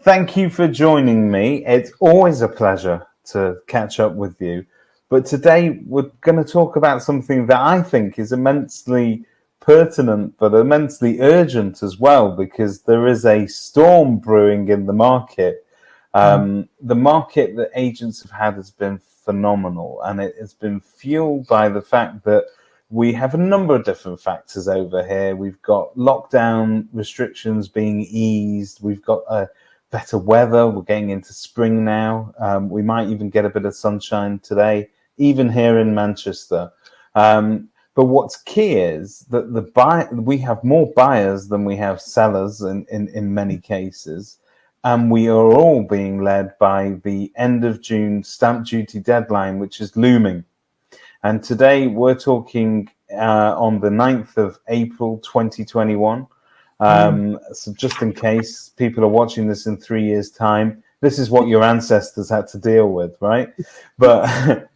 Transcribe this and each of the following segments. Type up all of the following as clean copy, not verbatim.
Thank you for joining me. It's always a pleasure to catch up with you. But today we're going to talk about something that I think is immensely pertinent, but immensely urgent as well, because there is a storm brewing in the market. The market that agents have had has been phenomenal, and it has been fueled by the fact that we have a number of different factors over here. We've got lockdown restrictions being eased. We've got better weather. We're getting into spring now. We might even get a bit of sunshine today, even here in Manchester. But what's key is that we have more buyers than we have sellers in many cases. And we are all being led by the end of June stamp duty deadline, which is looming. And today we're talking on the 9th of April, 2021. So just in case people are watching this in 3 years' time, this is what your ancestors had to deal with, right? But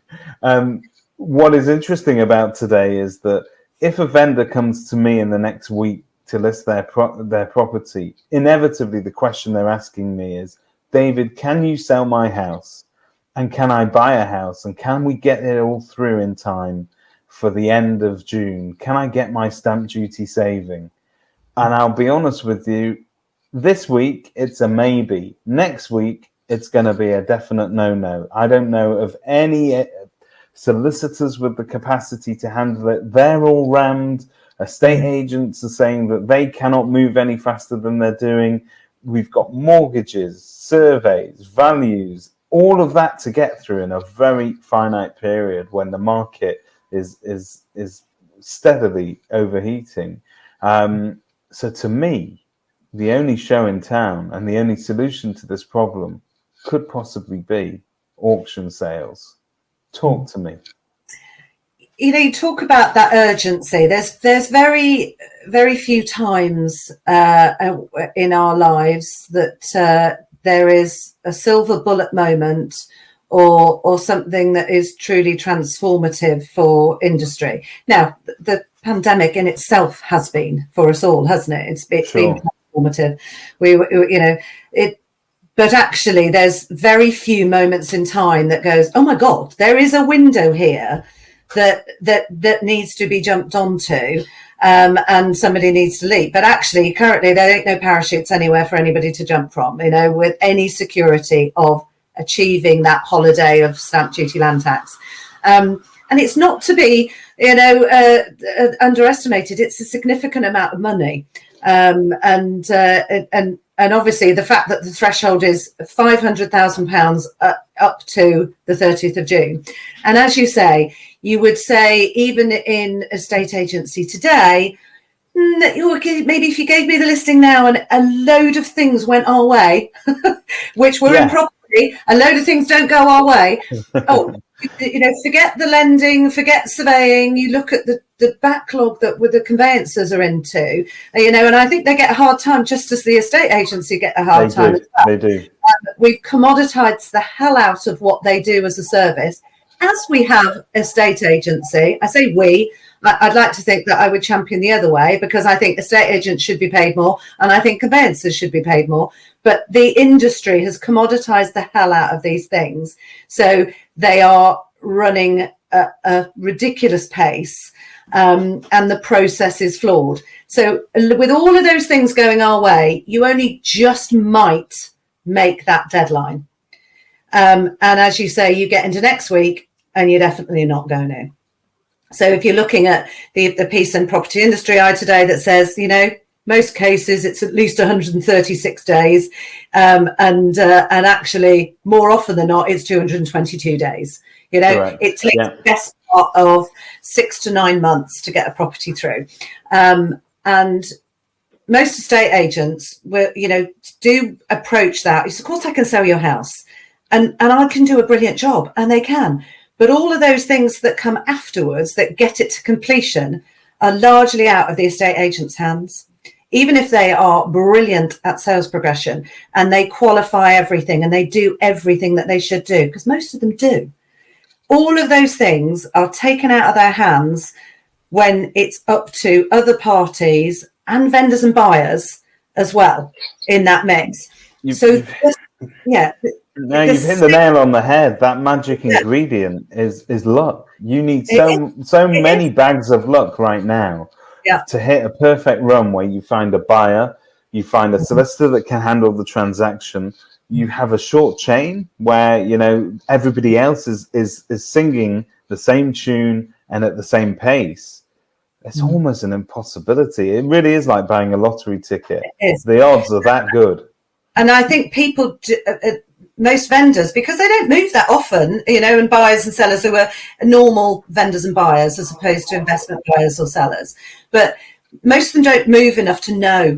what is interesting about today is that if a vendor comes to me in the next week to list their property, inevitably the question they're asking me is, David, can you sell my house? And can I buy a house? And can we get it all through in time for the end of June? Can I get my stamp duty saving? And I'll be honest with you, this week it's a maybe. Next week it's going to be a definite no-no. I don't know of any solicitors with the capacity to handle it. They're all rammed. Estate agents are saying that they cannot move any faster than they're doing. We've got mortgages, surveys, values, all of that to get through in a very finite period when the market is steadily overheating. So to me, the only show in town and the only solution to this problem could possibly be auction sales. Talk to me. You know, you talk about that urgency. There's very, very few times in our lives that there is a silver bullet moment or something that is truly transformative for industry. Now, the pandemic in itself has been for us all, hasn't it? It's been transformative. But actually, there's very few moments in time that goes, oh my God, there is a window here that needs to be jumped onto, and somebody needs to leap. But actually, currently, there ain't no parachutes anywhere for anybody to jump from, you know, with any security of achieving that holiday of stamp duty land tax. And it's not to be, underestimated. It's a significant amount of money. And obviously the fact that the threshold is £500,000 up to the 30th of June. And as you say, you would say even in a estate agency today, maybe if you gave me the listing now and a load of things went our way, which were in property, a load of things don't go our way. Forget the lending, forget surveying. You look at the backlog that the conveyancers are into, and I think they get a hard time just as the estate agency get a hard time as well. They do. We've commoditized the hell out of what they do as a service. As we have estate agency, I say we, I'd like to think that I would champion the other way, because I think estate agents should be paid more and I think conveyancers should be paid more. But the industry has commoditized the hell out of these things. So they are running at a ridiculous pace, and the process is flawed. So with all of those things going our way, you only just might make that deadline. And as you say, you get into next week and you're definitely not going to. So if you're looking at the piece in Property Industry Eye today that says, most cases it's at least 136 days, and actually more often than not it's 222 days. Right. It takes the best part of 6 to 9 months to get a property through, and most estate agents do approach that. Of course I can sell your house, and I can do a brilliant job, and they can. But all of those things that come afterwards that get it to completion are largely out of the estate agent's hands, even if they are brilliant at sales progression and they qualify everything and they do everything that they should do, because most of them do. All of those things are taken out of their hands when it's up to other parties and vendors and buyers as well in that mix. you've hit the nail on the head. That magic ingredient is luck. You need so many bags of luck right now to hit a perfect run where you find a buyer, you find a solicitor that can handle the transaction. You have a short chain where, you know, everybody else is singing the same tune and at the same pace. It's almost an impossibility. It really is like buying a lottery ticket. The odds are that good. And I think people, most vendors, because they don't move that often, you know, and buyers and sellers who are normal vendors and buyers as opposed to investment buyers or sellers. But most of them don't move enough to know.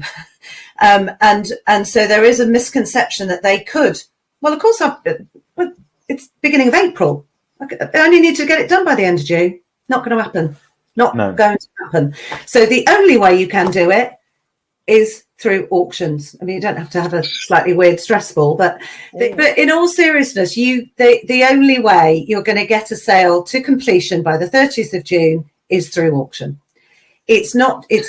And so there is a misconception that they could. Well, of course, it's beginning of April. I only need to get it done by the end of June. Not going to happen. Not going to happen. So the only way you can do it is through auctions. I mean, you don't have to have a slightly weird stress ball, but in all seriousness, the only way you're going to get a sale to completion by the 30th of June is through auction. It's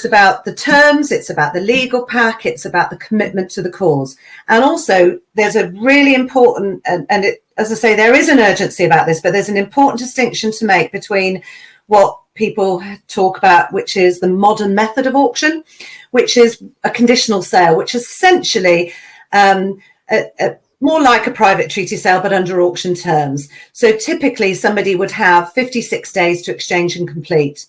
about the terms, it's about the legal pack, it's about the commitment to the cause. And also there's a really important, as I say, there is an urgency about this, but there's an important distinction to make between what people talk about, which is the modern method of auction, which is a conditional sale, which is essentially more like a private treaty sale, but under auction terms. So typically somebody would have 56 days to exchange and complete.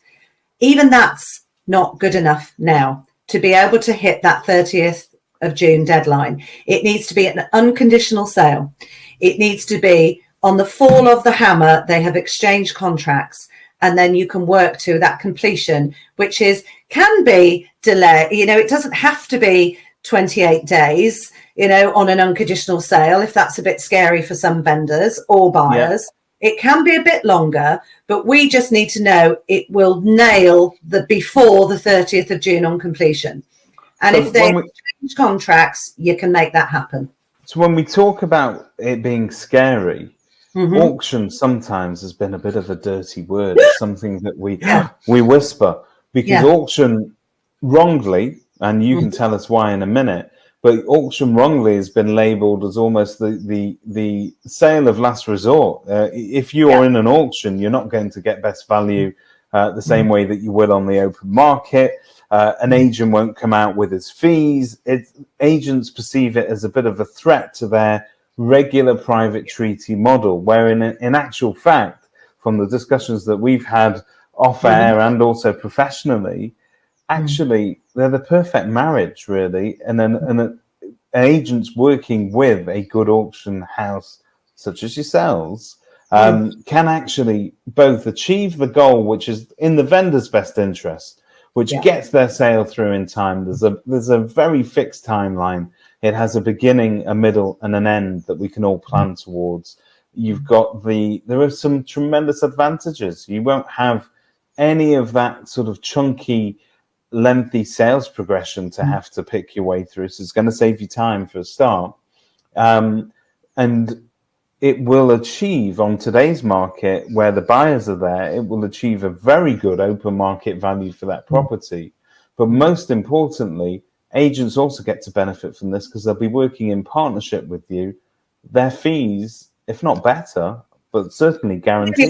Even that's not good enough now to be able to hit that 30th of June deadline. It needs to be an unconditional sale. It needs to be on the fall of the hammer, they have exchanged contracts, and then you can work to that completion, which can be delay. You know, it doesn't have to be 28 days, you know, on an unconditional sale, if that's a bit scary for some vendors or buyers. Yeah. It can be a bit longer, but we just need to know it will nail the before the 30th of June on completion. And if they change contracts, you can make that happen. So when we talk about it being scary, auction sometimes has been a bit of a dirty word. It's something that we whisper because auction wrongly, and you can tell us why in a minute, but auction wrongly has been labelled as almost the sale of last resort. If you are in an auction, you're not going to get best value the same way that you will on the open market. An agent won't come out with his fees. Agents perceive it as a bit of a threat to their regular private treaty model, where in actual fact, from the discussions that we've had off air and also professionally, actually, they're the perfect marriage, really. And an agents working with a good auction house, such as yourselves, can actually both achieve the goal, which is in the vendor's best interest, which gets their sale through in time. There's a very fixed timeline. It has a beginning, a middle, and an end that we can all plan towards. You've got there are some tremendous advantages. You won't have any of that sort of chunky, lengthy sales progression to have to pick your way through. So it's going to save you time for a start. And it will achieve on today's market where the buyers are there, it will achieve a very good open market value for that property. But most importantly, agents also get to benefit from this because they'll be working in partnership with you. Their fees, if not better, but certainly guaranteed.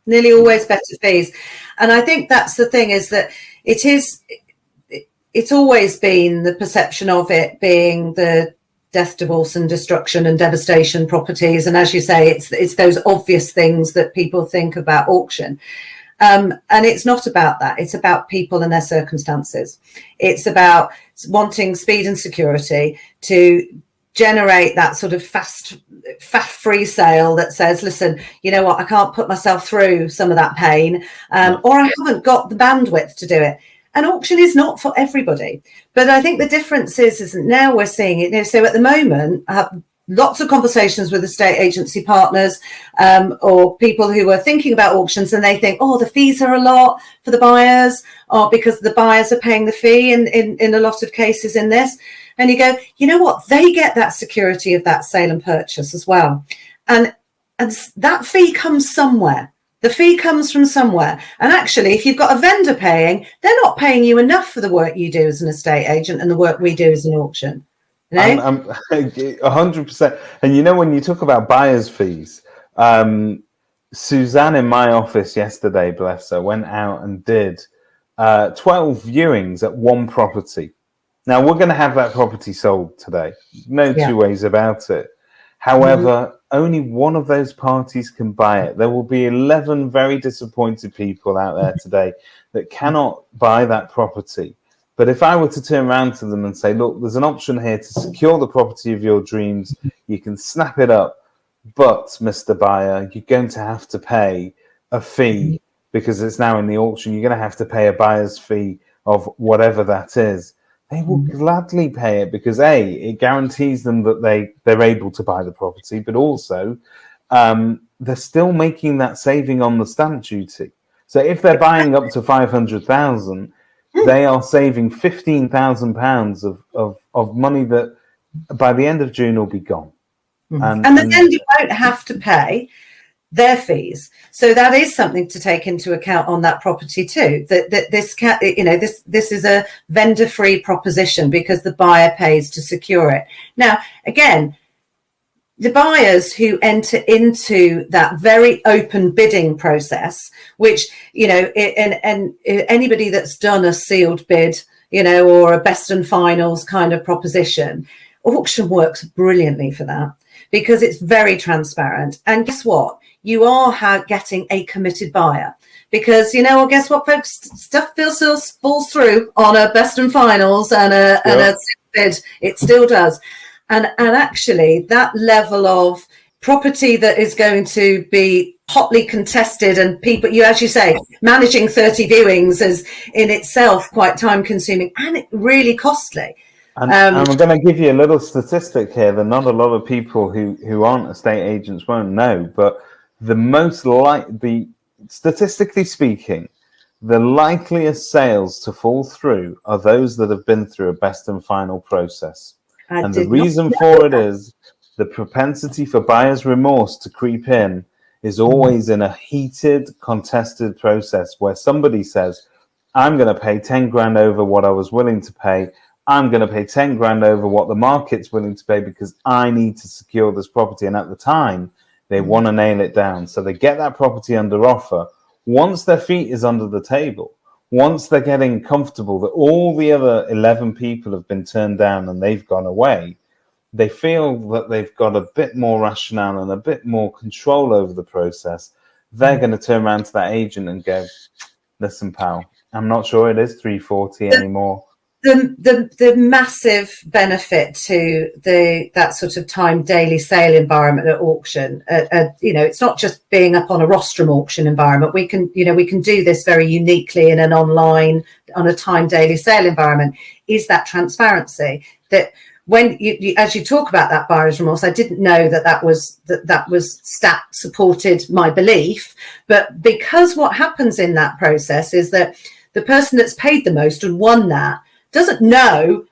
Nearly always better fees. And I think that's the thing, is that it's always been the perception of it being the death, divorce and destruction and devastation properties. And as you say, it's those obvious things that people think about auction. And it's not about that. It's about people and their circumstances. It's about wanting speed and security to generate that sort of fast free sale that says, listen, you know what, I can't put myself through some of that pain, or I haven't got the bandwidth to do it. And auction is not for everybody. But I think the difference is now we're seeing it. You know, so at the moment, I have lots of conversations with estate agency partners or people who are thinking about auctions, and they think, oh, the fees are a lot for the buyers, or because the buyers are paying the fee in a lot of cases in this. And you go, you know what, they get that security of that sale and purchase as well. And that fee comes somewhere. The fee comes from somewhere. And actually, if you've got a vendor paying, they're not paying you enough for the work you do as an estate agent and the work we do as an auction. You know? I'm 100%. And you know, when you talk about buyer's fees, Suzanne in my office yesterday, bless her, went out and did 12 viewings at one property. Now, we're going to have that property sold today. No two ways about it. However, only one of those parties can buy it. There will be 11 very disappointed people out there today that cannot buy that property. But if I were to turn around to them and say, look, there's an option here to secure the property of your dreams. You can snap it up. But, Mr. Buyer, you're going to have to pay a fee because it's now in the auction. You're going to have to pay a buyer's fee of whatever that is. They will gladly pay it because, A, it guarantees them that they're able to buy the property, but also they're still making that saving on the stamp duty. So if they're buying up to 500,000, they are saving £15,000 of money that by the end of June will be gone. And then you won't have to pay their fees. So that is something to take into account on that property too. That this is a vendor-free proposition because the buyer pays to secure it. Now, again, the buyers who enter into that very open bidding process, which, and anybody that's done a sealed bid, or a best and finals kind of proposition, auction works brilliantly for that because it's very transparent. And guess what? You are getting a committed buyer because, guess what, folks? Stuff falls through on a best and finals and a sealed bid. It still does. And actually, that level of property that is going to be hotly contested and people, as you say, managing 30 viewings is in itself quite time consuming and really costly. And I'm going to give you a little statistic here that not a lot of people who aren't estate agents won't know, but statistically speaking, the likeliest sales to fall through are those that have been through a best and final process. And the reason for it is the propensity for buyer's remorse to creep in is always in a heated, contested process where somebody says, I'm going to pay 10 grand over what I was willing to pay. I'm going to pay 10 grand over what the market's willing to pay because I need to secure this property. And at the time, they want to nail it down. So they get that property under offer. Once their feet is under the table, once they're getting comfortable that all the other 11 people have been turned down and they've gone away, they feel that they've got a bit more rationale and a bit more control over the process. They're going to turn around to that agent and go, listen, pal, I'm not sure it is 340 anymore. The massive benefit to that sort of time daily sale environment at auction, it's not just being up on a rostrum auction environment. We can do this very uniquely in an online, on a time daily sale environment, is that transparency. That when as you talk about that buyer's remorse, I didn't know that was stat supported my belief, but because what happens in that process is that the person that's paid the most and won that doesn't know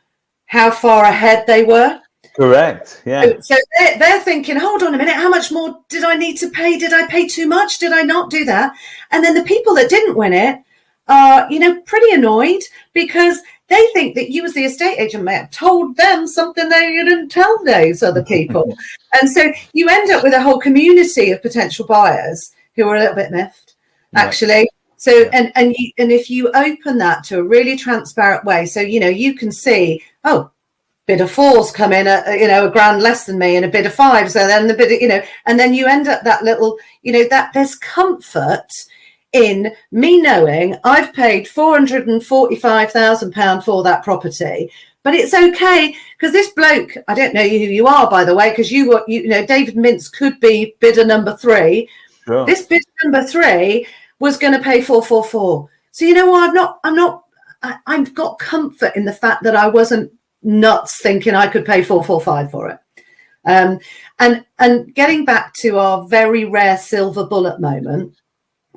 how far ahead they were. Correct. Yeah. So they're thinking, hold on a minute, how much more did I need to pay? Did I pay too much? Did I not do that? And then the people that didn't win it are, pretty annoyed because they think that you as the estate agent may have told them something that you didn't tell those other people. And so you end up with a whole community of potential buyers who are a little bit miffed, actually. So, and if you open that to a really transparent way, so, you can see, bid of fours come in at, a grand less than me and a bid of fives. And then the bid, and then you end up that little, that there's comfort in me knowing I've paid £445,000 for that property, but it's okay because this bloke, I don't know who you are, by the way, because David Mintz could be bidder number 3. Sure. This bidder number 3 was going to pay 444. So I've got comfort in the fact that I wasn't nuts thinking I could pay 445 for it. And getting back to our very rare silver bullet moment,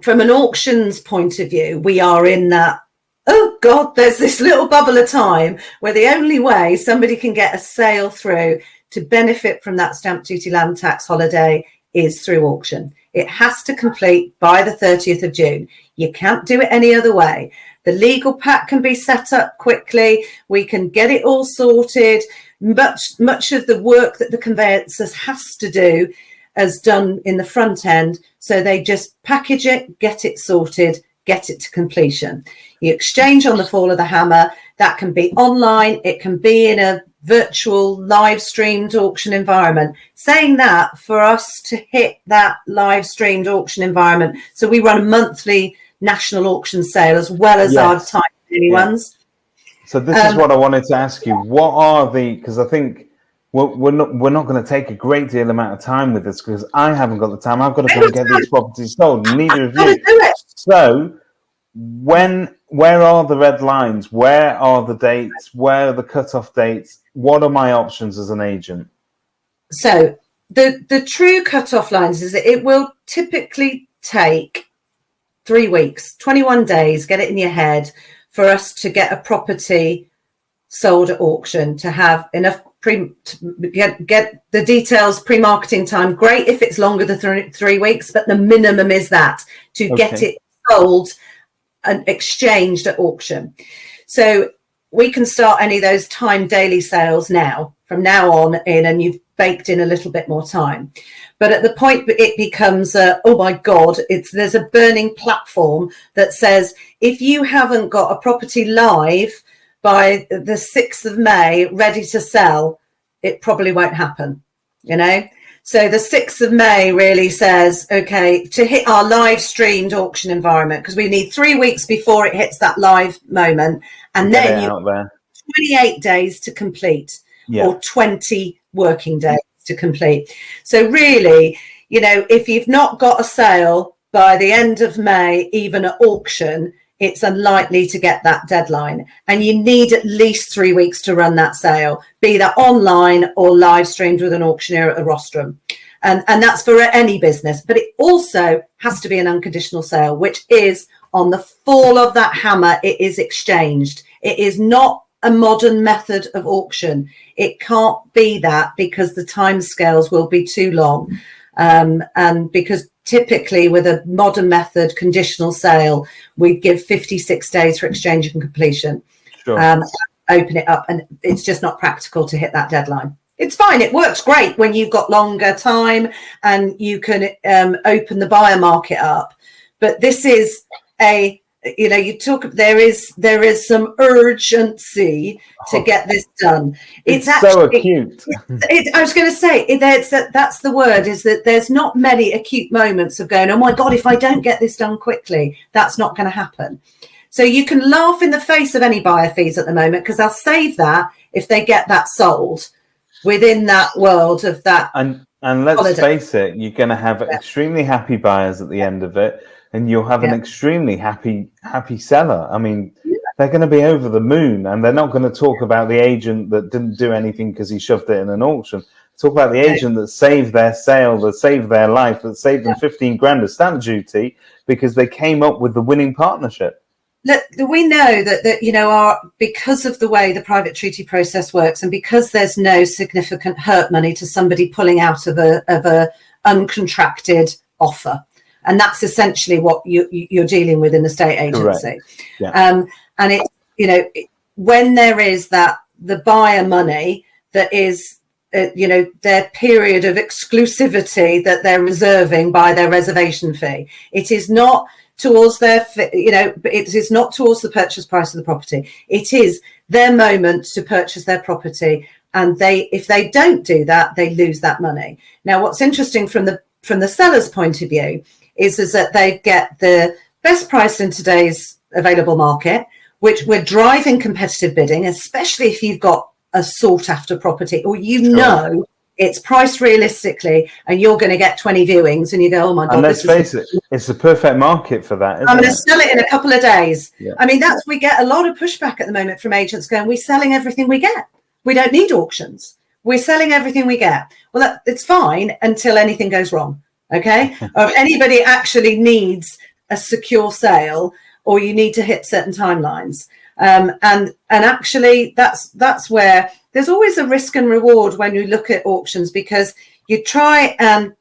from an auctions point of view, we are in that, oh God, there's this little bubble of time where the only way somebody can get a sale through to benefit from that stamp duty land tax holiday is through auction. It has to complete by the 30th of June. You can't do it any other way. The legal pack can be set up quickly. We can get it all sorted. Much of the work that the conveyancers has to do is done in the front end. So they just package it, get it sorted, get it to completion. You exchange on the fall of the hammer. That can be online. It can be in a virtual live streamed auction environment. Saying that, for us to hit that live streamed auction environment, so we run a monthly national auction sale as well as our time daily ones. So this is what I wanted to ask you. What are the, because I think we're not going to take a great deal amount of time with this, because I haven't got the time. I've got to go and get these properties sold. Neither of you. So where are the red lines? Where are the dates? Where are the cutoff dates? What are my options as an agent? So the true cutoff lines is that it will typically take 3 weeks, 21 days, get it in your head, for us to get a property sold at auction, to have enough get the details, pre-marketing time. Great if it's longer than 3 weeks, but the minimum is that, to get it sold and exchanged at auction. So we can start any of those time daily sales now, from now on in, and you've baked in a little bit more time. But at the point it becomes, oh my God, there's a burning platform that says, if you haven't got a property live by the 6th of May ready to sell, it probably won't happen, you know? So the 6th of May really says, okay, to hit our live streamed auction environment, because we need 3 weeks before it hits that live moment. And then you have 28 days to complete, or 20 working days to complete. So really, you know, if you've not got a sale by the end of May, even at auction, it's unlikely to get that deadline. And you need at least 3 weeks to run that sale, be that online or live streamed with an auctioneer at a rostrum. And that's for any business. But it also has to be an unconditional sale, which is on the fall of that hammer, it is exchanged. It is not a modern method of auction. It can't be that, because the timescales will be too long. And because typically with a modern method conditional sale, we give 56 days for exchange and completion. Open it up, and it's just not practical to hit that deadline. It's fine. It works great when you've got longer time and you can open the buyer market up. But this is a, you know, you talk, there is some urgency to get this done. It's actually so acute. I was going to say, that's the word, is that there's not many acute moments of going, oh my God, if I don't get this done quickly, that's not going to happen. So you can laugh in the face of any buyer fees at the moment, because they'll save that if they get that sold within that world of that. And let's face it, you're going to have extremely happy buyers at the end of it, and you'll have an extremely happy seller. I mean, they're going to be over the moon, and they're not going to talk about the agent that didn't do anything because he shoved it in an auction. Talk about the agent that saved their sale, that saved their life, that saved them 15 grand of stamp duty because they came up with the winning partnership. Look, we know that you know, because of the way the private treaty process works, and because there's no significant hurt money to somebody pulling out of a uncontracted offer, and that's essentially what you're dealing with in the estate agency. And it's, you know, when there is the buyer money that is, you know, their period of exclusivity that they're reserving by their reservation fee, it is not towards their, you know, it is not towards the purchase price of the property. It is their moment to purchase their property, and if they don't do that, they lose that money. Now, what's interesting from the seller's point of view is that they get the best price in today's available market, which we're driving competitive bidding, especially if you've got a sought after property, or know it's priced realistically, and you're going to get 20 viewings, and you go, oh my God. And let's face it, it's the perfect market for that. I'm going to sell it in a couple of days. I mean, we get a lot of pushback at the moment from agents going, we're selling everything we get. We don't need auctions. We're selling everything we get. Well, it's fine until anything goes wrong. Okay. Or if anybody actually needs a secure sale, or you need to hit certain timelines. And actually that's where there's always a risk and reward when you look at auctions, because you try and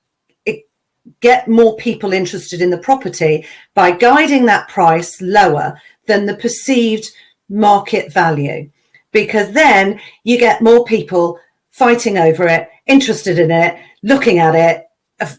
get more people interested in the property by guiding that price lower than the perceived market value, because then you get more people fighting over it, interested in it, looking at it,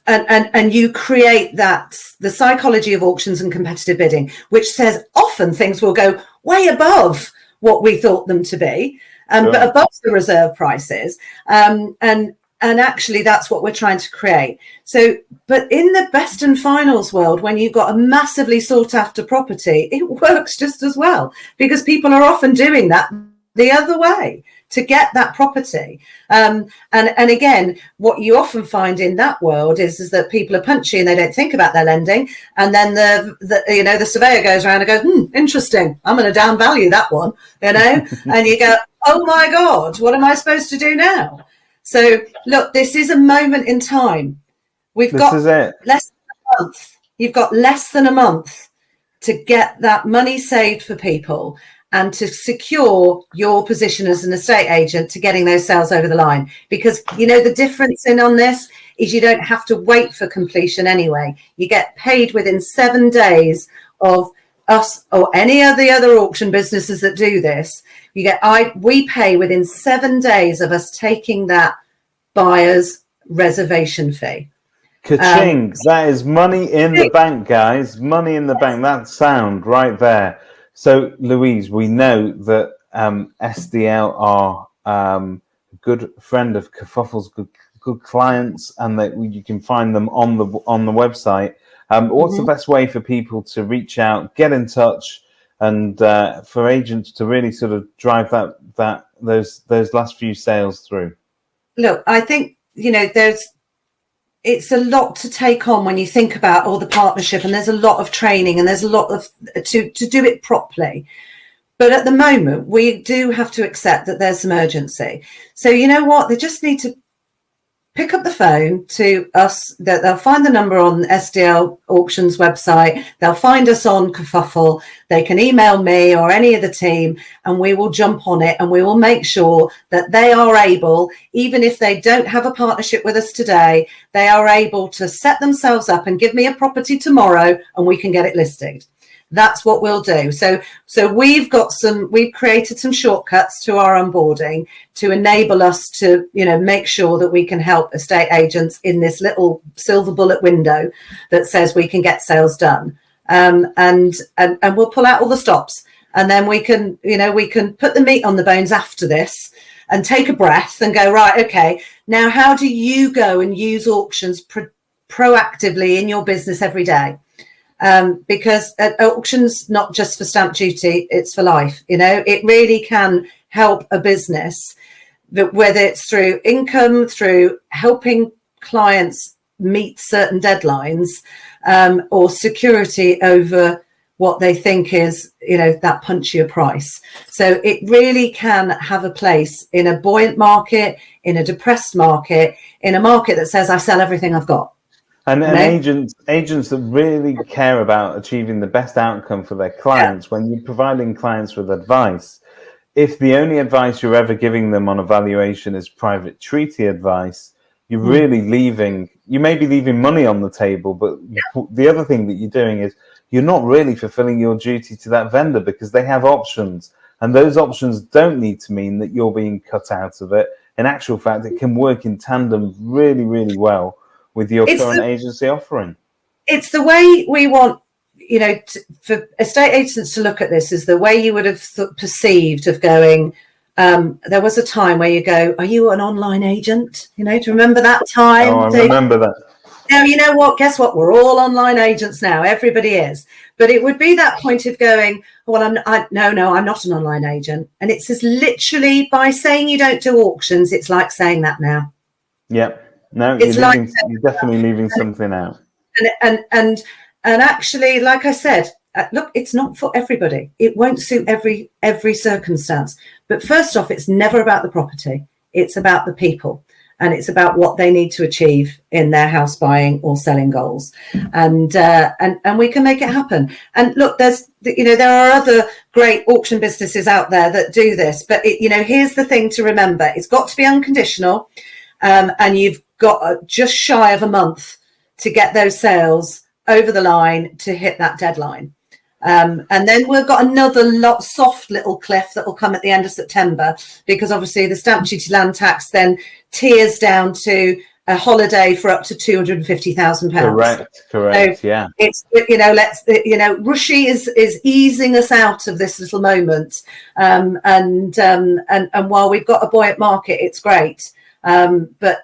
and you create that, the psychology of auctions and competitive bidding, which says often things will go way above what we thought them to be, but above the reserve prices, and actually that's what we're trying to create. So, but in the best and finals world, when you've got a massively sought after property, it works just as well, because people are often doing that the other way to get that property. And again, what you often find in that world is that people are punchy and they don't think about their lending. And then the surveyor goes around and goes, interesting, I'm going to down value that one, and you go, oh my God, what am I supposed to do now? So look, this is a moment in time. We've got less than a month. You've got less than a month to get that money saved for people and to secure your position as an estate agent to getting those sales over the line. Because, the difference on this is you don't have to wait for completion anyway. You get paid within 7 days of us or any of the other auction businesses that do this. We pay within 7 days of us taking that buyer's reservation fee. Ka-ching! That is money in the bank, guys. Money in the bank. That sound right there. So, Louise, we know that SDL are a good friend of Kerfuffle's, good clients, and that you can find them on the website. What's the best way for people to reach out, get in touch, and for agents to really sort of drive those last few sales through? Look, I think it's a lot to take on when you think about all the partnership, and there's a lot of training, and there's a lot of to do it properly. But at the moment, we do have to accept that there's some urgency. So you know what? They just need to pick up the phone to us. That they'll find the number on SDL Auctions website. They'll find us on Kerfuffle. They can email me or any of the team, and we will jump on it, and we will make sure that they are able, even if they don't have a partnership with us today, they are able to set themselves up and give me a property tomorrow, and we can get it listed. That's what we'll do. So we've created some shortcuts to our onboarding to enable us to, make sure that we can help estate agents in this little silver bullet window that says we can get sales done. And we'll pull out all the stops, and then we can put the meat on the bones after this and take a breath and go, right, okay, now how do you go and use auctions proactively in your business every day? Because auctions, not just for stamp duty, it's for life. It really can help a business, whether it's through income, through helping clients meet certain deadlines, or security over what they think is, that punchier price. So it really can have a place in a buoyant market, in a depressed market, in a market that says, I sell everything I've got. And agents that really care about achieving the best outcome for their clients, when you're providing clients with advice, if the only advice you're ever giving them on evaluation is private treaty advice, you're really you may be leaving money on the table, but the other thing that you're doing is you're not really fulfilling your duty to that vendor, because they have options, and those options don't need to mean that you're being cut out of it. In actual fact, it can work in tandem really, really well with your current agency offering. It's the way we want, for estate agents to look at this, is the way you would have perceived of going, there was a time where you go, are you an online agent? Do you remember that time? Oh, I remember that. Now, you know what? Guess what? We're all online agents now. Everybody is. But it would be that point of going, well, I'm not an online agent. And it's as literally, by saying you don't do auctions, it's like saying that now. Yep. No, you're definitely leaving something out. And actually, like I said, look, it's not for everybody. It won't suit every circumstance. But first off, it's never about the property. It's about the people, and it's about what they need to achieve in their house buying or selling goals. And we can make it happen. And look, there are other great auction businesses out there that do this. But here's the thing to remember: it's got to be unconditional, and you've got just shy of a month to get those sales over the line to hit that deadline. And then we've got another soft little cliff that will come at the end of September, because obviously the stamp duty land tax then tiers down to a holiday for up to £250,000. Correct. So yeah. It's, 𝗕𝗲𝗆 is easing us out of this little moment. And while we've got a buoyant market, it's great. But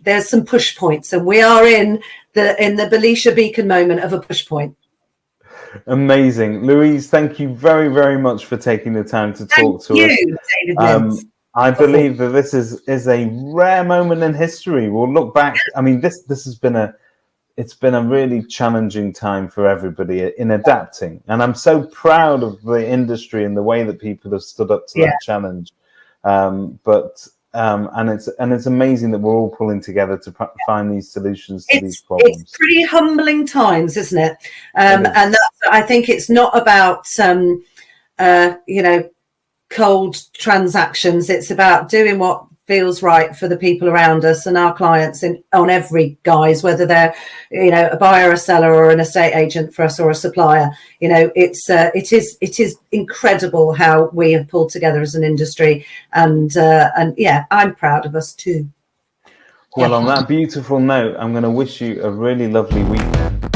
there's some push points, and we are in the 𝗕𝗲𝗆𝗆 moment of a push point. Amazing. Louise, thank you very, very much for taking the time to talk to us. David. I believe that this is a rare moment in history. We'll look back. I mean, this has been it's been a really challenging time for everybody in adapting. And I'm so proud of the industry and the way that people have stood up to that challenge. And it's amazing that we're all pulling together to find these solutions to these problems. It's pretty humbling times, isn't it? And I think it's not about cold transactions. It's about doing what feels right for the people around us and our clients on every guise, whether they're a buyer, a seller, or an estate agent for us, or a supplier. It is incredible how we have pulled together as an industry, and I'm proud of us too. Well, on that beautiful note, I'm going to wish you a really lovely weekend.